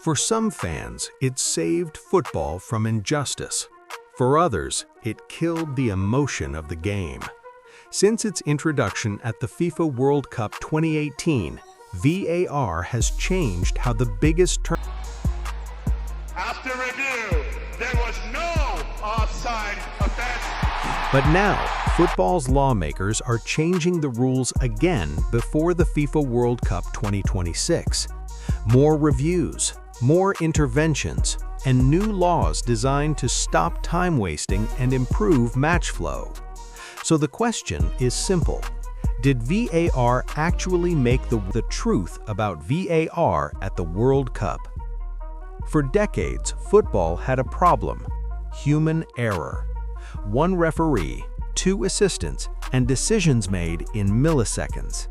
For some fans, it saved football from injustice. For others, it killed the emotion of the game. Since its introduction at the FIFA World Cup 2018, VAR has changed how the biggest After review, there was no offside offense. But now, football's lawmakers are changing the rules again before the FIFA World Cup 2026. More reviews, more interventions, and new laws designed to stop time wasting and improve match flow. So the question is simple. Did VAR actually make the truth about VAR at the World Cup? For decades, football had a problem: human error. One referee, two assistants, and decisions made in milliseconds.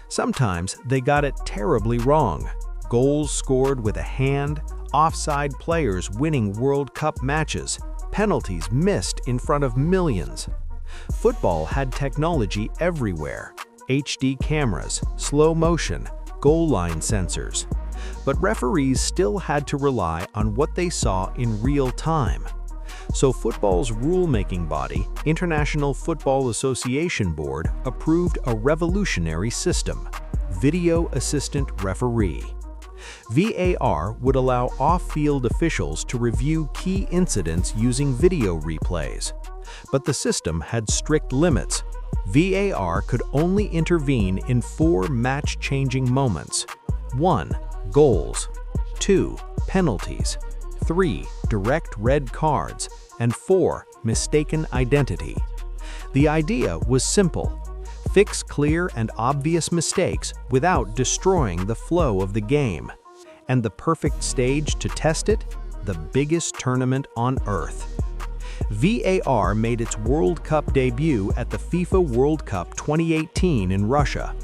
Sometimes they got it terribly wrong. Goals scored with a hand, offside players winning World Cup matches, penalties missed in front of millions. Football had technology everywhere: HD cameras, slow motion, goal line sensors. But referees still had to rely on what they saw in real time. So football's rule-making body, International Football Association Board, approved a revolutionary system: Video Assistant Referee. VAR would allow off-field officials to review key incidents using video replays. But the system had strict limits. VAR could only intervene in 4 match-changing moments: 1. Goals, 2. Penalties, 3. Direct red cards, and 4. Mistaken identity. The idea was simple: fix clear and obvious mistakes without destroying the flow of the game. And the perfect stage to test it? The biggest tournament on earth. VAR made its World Cup debut at the FIFA World Cup 2018 in Russia.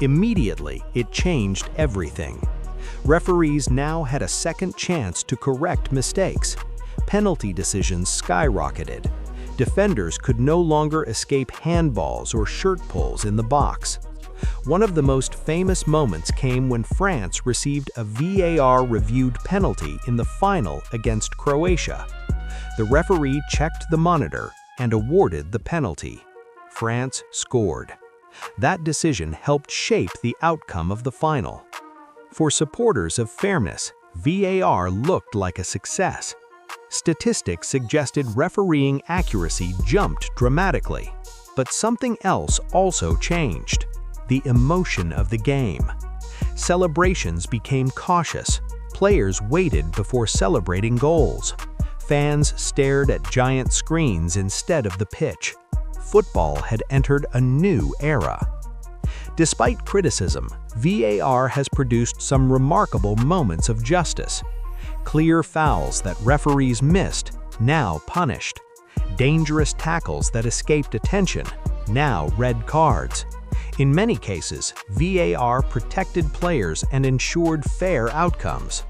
Immediately, it changed everything. Referees now had a second chance to correct mistakes. Penalty decisions skyrocketed. Defenders could no longer escape handballs or shirt pulls in the box. One of the most famous moments came when France received a VAR-reviewed penalty in the final against Croatia. The referee checked the monitor and awarded the penalty. France scored. That decision helped shape the outcome of the final. For supporters of fairness, VAR looked like a success. Statistics suggested refereeing accuracy jumped dramatically. But something else also changed: the emotion of the game. Celebrations became cautious. Players waited before celebrating goals. Fans stared at giant screens instead of the pitch. Football had entered a new era. Despite criticism, VAR has produced some remarkable moments of justice. Clear fouls that referees missed, now punished. Dangerous tackles that escaped attention, now red cards. In many cases, VAR protected players and ensured fair outcomes.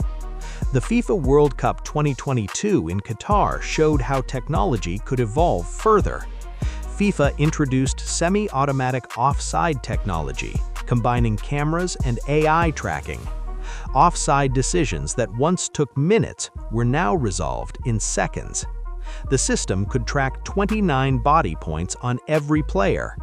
The FIFA World Cup 2022 in Qatar showed how technology could evolve further. FIFA introduced semi-automatic offside technology, combining cameras and AI tracking. Offside decisions that once took minutes were now resolved in seconds. The system could track 29 body points on every player.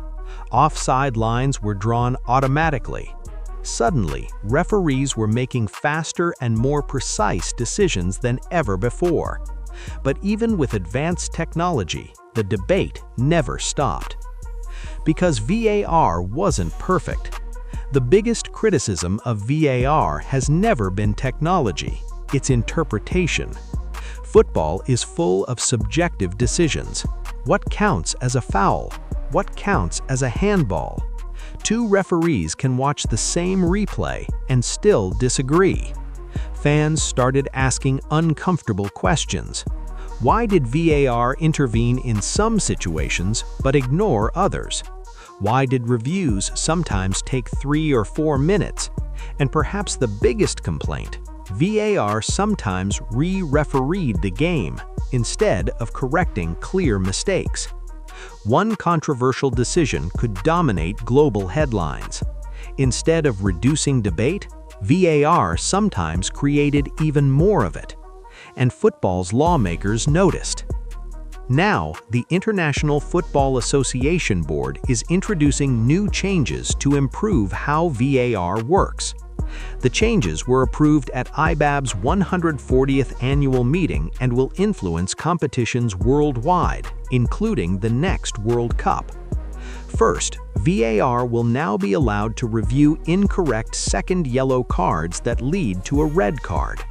Offside lines were drawn automatically. Suddenly, referees were making faster and more precise decisions than ever before. But even with advanced technology, the debate never stopped. Because VAR wasn't perfect. The biggest criticism of VAR has never been technology, it's interpretation. Football is full of subjective decisions. What counts as a foul? What counts as a handball? Two referees can watch the same replay and still disagree. Fans started asking uncomfortable questions. Why did VAR intervene in some situations but ignore others? Why did reviews sometimes take 3 or 4 minutes? And perhaps the biggest complaint, VAR sometimes re-refereed the game instead of correcting clear mistakes. One controversial decision could dominate global headlines. Instead of reducing debate, VAR sometimes created even more of it, and football's lawmakers noticed. Now, the International Football Association Board is introducing new changes to improve how VAR works. The changes were approved at IBAB's 140th annual meeting and will influence competitions worldwide, including the next World Cup. First, VAR will now be allowed to review incorrect second yellow cards that lead to a red card.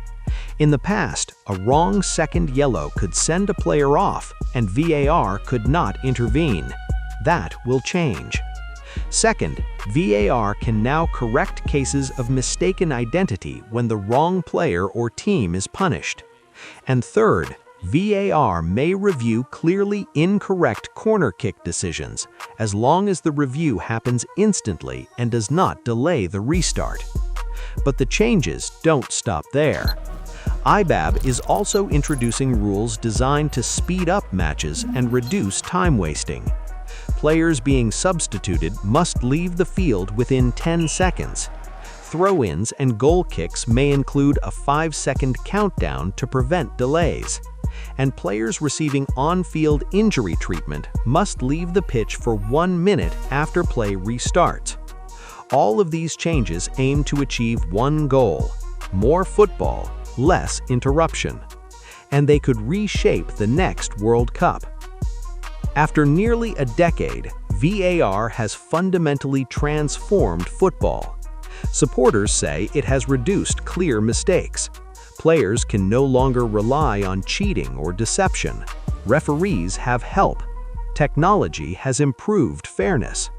In the past, a wrong second yellow could send a player off, and VAR could not intervene. That will change. Second, VAR can now correct cases of mistaken identity when the wrong player or team is punished. And third, VAR may review clearly incorrect corner kick decisions, as long as the review happens instantly and does not delay the restart. But the changes don't stop there. IBAB is also introducing rules designed to speed up matches and reduce time wasting. Players being substituted must leave the field within 10 seconds. Throw-ins and goal kicks may include a 5-second countdown to prevent delays. And players receiving on-field injury treatment must leave the pitch for 1 minute after play restarts. All of these changes aim to achieve one goal: more football, less interruption. And they could reshape the next World Cup. After nearly a decade, VAR has fundamentally transformed football. Supporters say it has reduced clear mistakes. Players can no longer rely on cheating or deception. Referees have help. Technology has improved fairness.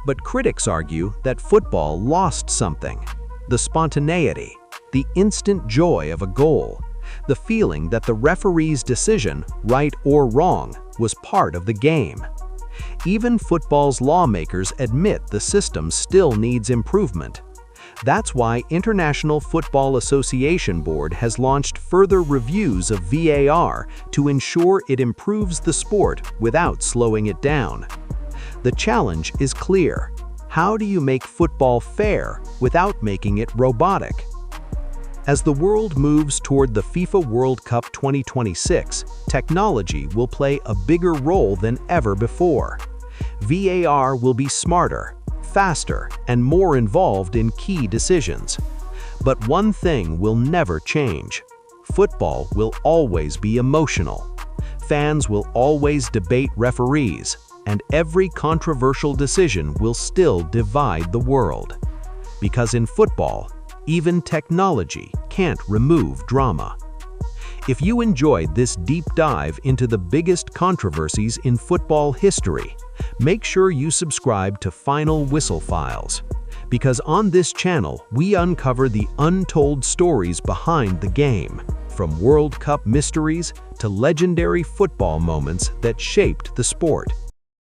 But critics argue that football lost something: the spontaneity, the instant joy of a goal, the feeling that the referee's decision, right or wrong, was part of the game. Even football's lawmakers admit the system still needs improvement. That's why International Football Association Board has launched further reviews of VAR to ensure it improves the sport without slowing it down. The challenge is clear: how do you make football fair without making it robotic? As the world moves toward the FIFA World Cup 2026, technology will play a bigger role than ever before. VAR will be smarter, faster, and more involved in key decisions. But one thing will never change: football will always be emotional. Fans will always debate referees, and every controversial decision will still divide the world. Because in football, even technology can't remove drama. If you enjoyed this deep dive into the biggest controversies in football history, make sure you subscribe to Final Whistle Files. Because on this channel, we uncover the untold stories behind the game, from World Cup mysteries to legendary football moments that shaped the sport.